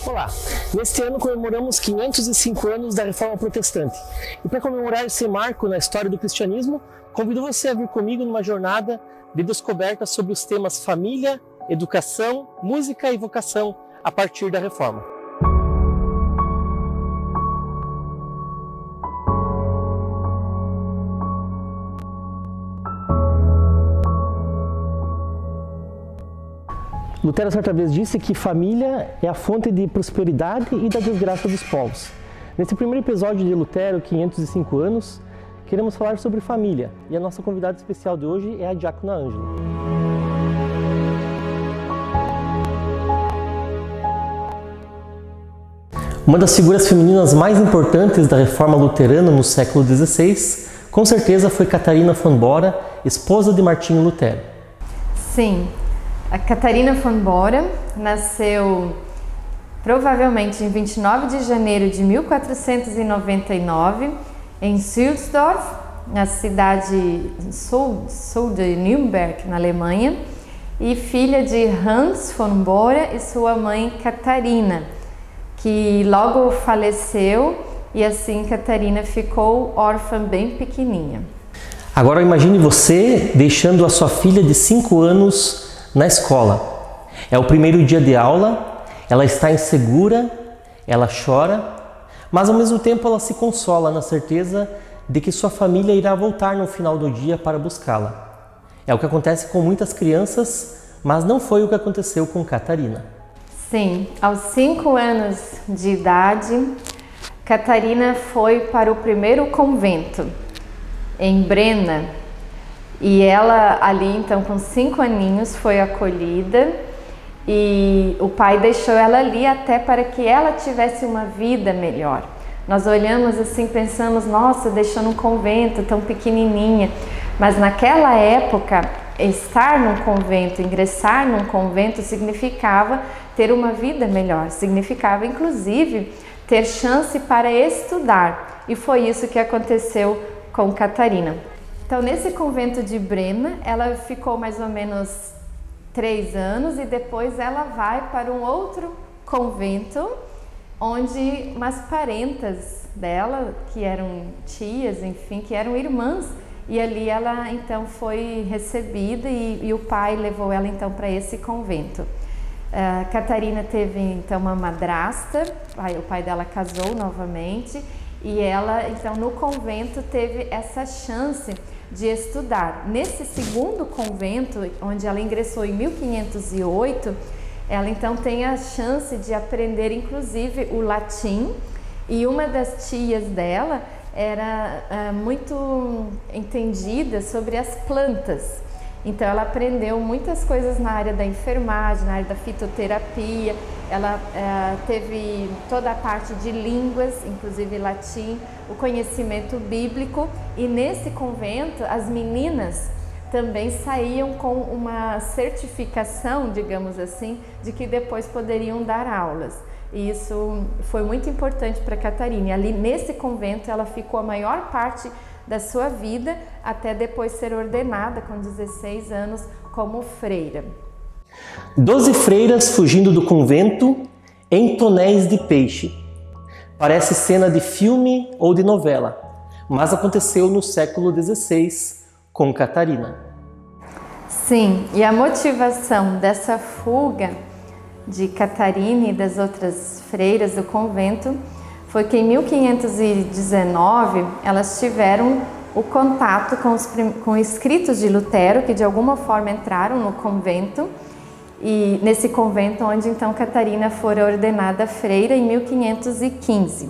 Olá! Neste ano comemoramos 505 anos da Reforma Protestante. E para comemorar esse marco na história do cristianismo, convido você a vir comigo numa jornada de descoberta sobre os temas família, educação, música e vocação a partir da Reforma. Lutero certa vez disse que família é a fonte de prosperidade e da desgraça dos povos. Nesse primeiro episódio de Lutero, 505 anos, queremos falar sobre família e a nossa convidada especial de hoje é a diácona Ângela. Uma das figuras femininas mais importantes da Reforma Luterana no século XVI, com certeza foi Catarina von Bora, esposa de Martinho Lutero. Sim. A Catarina von Bora nasceu provavelmente em 29 de janeiro de 1499 em Sulzdorf, na cidade sul de Nürnberg, na Alemanha, e filha de Hans von Bora e sua mãe Catarina, que logo faleceu e assim Catarina ficou órfã bem pequenininha. Agora imagine você deixando a sua filha de 5 anos na escola. É o primeiro dia de aula, ela está insegura, ela chora, mas ao mesmo tempo ela se consola na certeza de que sua família irá voltar no final do dia para buscá-la. É o que acontece com muitas crianças, mas não foi o que aconteceu com Catarina. Sim, aos 5 anos de idade, Catarina foi para o primeiro convento, em Brena. E ela ali, então, com 5 aninhos, foi acolhida e o pai deixou ela ali até para que ela tivesse uma vida melhor. Nós olhamos assim, pensamos, nossa, deixou num convento tão pequenininha. Mas naquela época, estar num convento, ingressar num convento significava ter uma vida melhor, significava inclusive ter chance para estudar. E foi isso que aconteceu com Catarina. Então, nesse convento de Brena, ela ficou mais ou menos 3 anos e depois ela vai para um outro convento, onde umas parentas dela, que eram tias, enfim, que eram irmãs, e ali ela então foi recebida e o pai levou ela então para esse convento. Catarina teve então uma madrasta, o pai dela casou novamente e ela então no convento teve essa chance de estudar. Nesse segundo convento, onde ela ingressou em 1508, ela então tem a chance de aprender inclusive o latim, e uma das tias dela era muito entendida sobre as plantas. Então ela aprendeu muitas coisas na área da enfermagem, na área da fitoterapia, ela teve toda a parte de línguas, inclusive latim, o conhecimento bíblico, e nesse convento as meninas também saíam com uma certificação, digamos assim, de que depois poderiam dar aulas. E isso foi muito importante para Catarina. E ali nesse convento ela ficou a maior parte da sua vida, até depois ser ordenada com 16 anos como freira. 12 freiras fugindo do convento em tonéis de peixe. Parece cena de filme ou de novela, mas aconteceu no século XVI com Catarina. Sim, e a motivação dessa fuga de Catarina e das outras freiras do convento foi que em 1519 elas tiveram o contato com escritos de Lutero, que de alguma forma entraram no convento, e nesse convento onde então Catarina fora ordenada freira em 1515.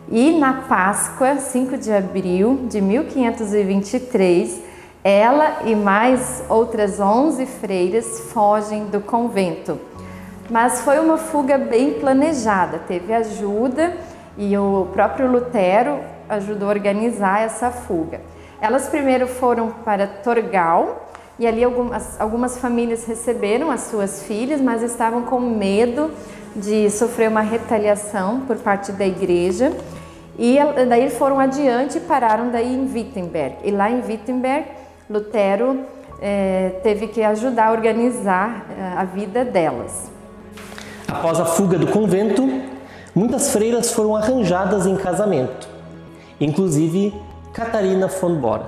E na Páscoa, 5 de abril de 1523, ela e mais outras 11 freiras fogem do convento. Mas foi uma fuga bem planejada, teve ajuda e o próprio Lutero ajudou a organizar essa fuga. Elas primeiro foram para Torgau e ali algumas famílias receberam as suas filhas, mas estavam com medo de sofrer uma retaliação por parte da igreja. E daí foram adiante e pararam daí em Wittenberg. E lá em Wittenberg, Lutero teve que ajudar a organizar a vida delas. Após a fuga do convento, muitas freiras foram arranjadas em casamento, inclusive Catarina von Bora.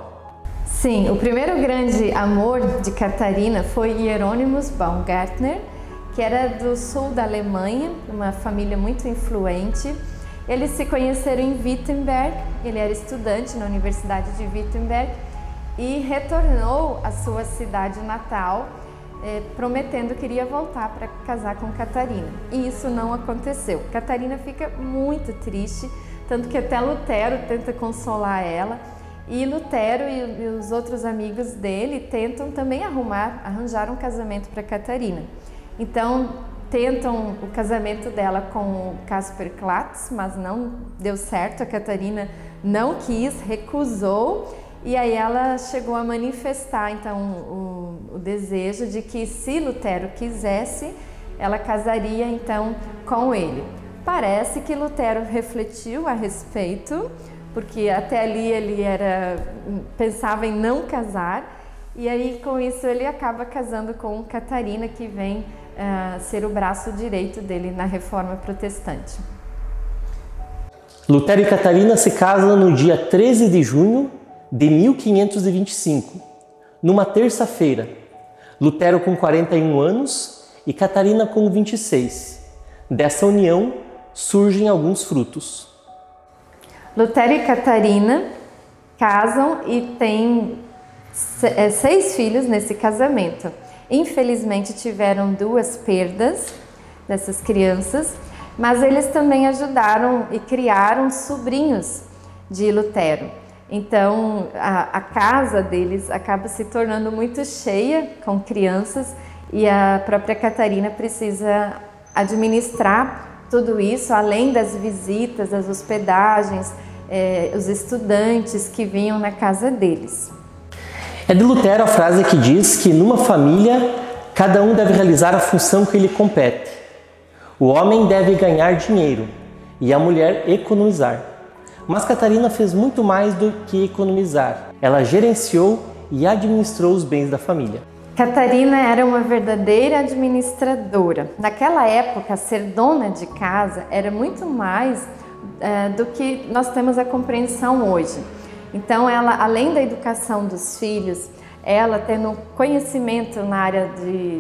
Sim, o primeiro grande amor de Catarina foi Hieronymus Baumgartner, que era do sul da Alemanha, uma família muito influente. Eles se conheceram em Wittenberg, ele era estudante na Universidade de Wittenberg e retornou à sua cidade natal, prometendo que iria voltar para casar com Catarina. E isso não aconteceu. Catarina fica muito triste, tanto que até Lutero tenta consolar ela, e Lutero e os outros amigos dele tentam também arranjar um casamento para Catarina. Então, tentam o casamento dela com Caspar Clatz, mas não deu certo, a Catarina não quis, recusou, e aí ela chegou a manifestar então o desejo de que, se Lutero quisesse, ela casaria então com ele. Parece que Lutero refletiu a respeito, porque até ali ele pensava em não casar, e aí com isso ele acaba casando com Catarina, que vem ser o braço direito dele na Reforma Protestante. Lutero e Catarina se casam no dia 13 de junho de 1525, numa terça-feira. Lutero com 41 anos e Catarina com 26. Dessa união surgem alguns frutos. Lutero e Catarina casam e têm 6 filhos nesse casamento. Infelizmente tiveram 2 perdas dessas crianças, mas eles também ajudaram e criaram sobrinhos de Lutero. Então a casa deles acaba se tornando muito cheia com crianças, e a própria Catarina precisa administrar tudo isso, além das visitas, das hospedagens, os estudantes que vinham na casa deles. É de Lutero a frase que diz que numa família cada um deve realizar a função que lhe compete. O homem deve ganhar dinheiro e a mulher economizar. Mas Catarina fez muito mais do que economizar. Ela gerenciou e administrou os bens da família. Catarina era uma verdadeira administradora. Naquela época, ser dona de casa era muito mais do que nós temos a compreensão hoje. Então, ela, além da educação dos filhos, ela tendo conhecimento na área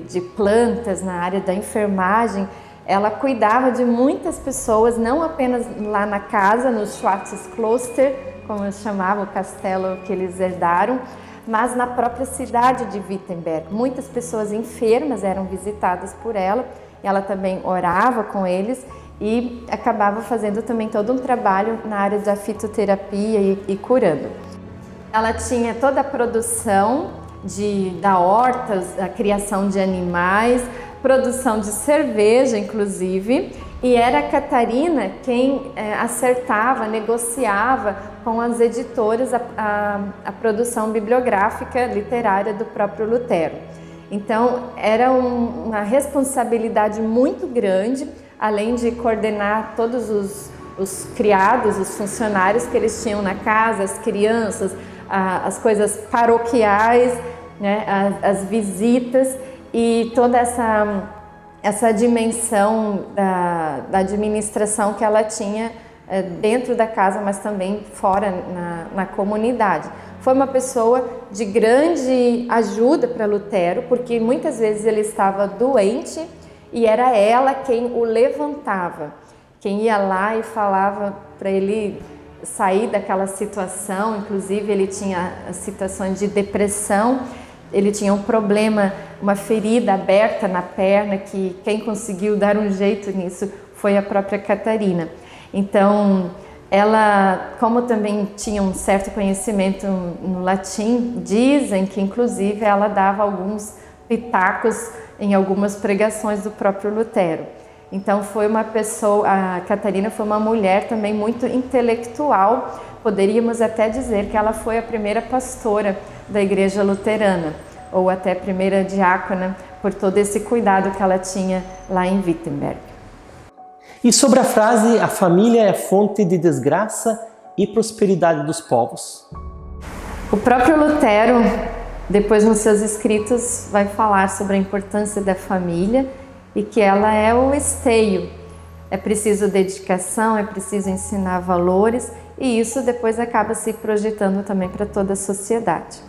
de plantas, na área da enfermagem, ela cuidava de muitas pessoas, não apenas lá na casa, no Schwarzkloster, como eu chamava, o castelo que eles herdaram, mas na própria cidade de Wittenberg. Muitas pessoas enfermas eram visitadas por ela, e ela também orava com eles e acabava fazendo também todo um trabalho na área da fitoterapia e curando. Ela tinha toda a produção da horta, a criação de animais, produção de cerveja, inclusive, e era a Catarina quem acertava, negociava com as editoras a produção bibliográfica literária do próprio Lutero. Então, era uma responsabilidade muito grande, além de coordenar todos os criados, os funcionários que eles tinham na casa, as crianças, as coisas paroquiais, né, as visitas, e toda essa dimensão da administração que ela tinha dentro da casa, mas também fora na comunidade. Foi uma pessoa de grande ajuda para Lutero, porque muitas vezes ele estava doente e era ela quem o levantava, quem ia lá e falava para ele sair daquela situação. Inclusive ele tinha situações de depressão, ele tinha um problema, uma ferida aberta na perna, que quem conseguiu dar um jeito nisso foi a própria Catarina. Então, ela, como também tinha um certo conhecimento no latim, dizem que inclusive ela dava alguns pitacos em algumas pregações do próprio Lutero. Então foi uma pessoa, a Catarina foi uma mulher também muito intelectual, poderíamos até dizer que ela foi a primeira pastora da igreja luterana, ou até a primeira diácona, por todo esse cuidado que ela tinha lá em Wittenberg. E sobre a frase, a família é fonte de desgraça e prosperidade dos povos? O próprio Lutero, depois nos seus escritos, vai falar sobre a importância da família e que ela é o esteio. É preciso dedicação, é preciso ensinar valores, e isso depois acaba se projetando também para toda a sociedade.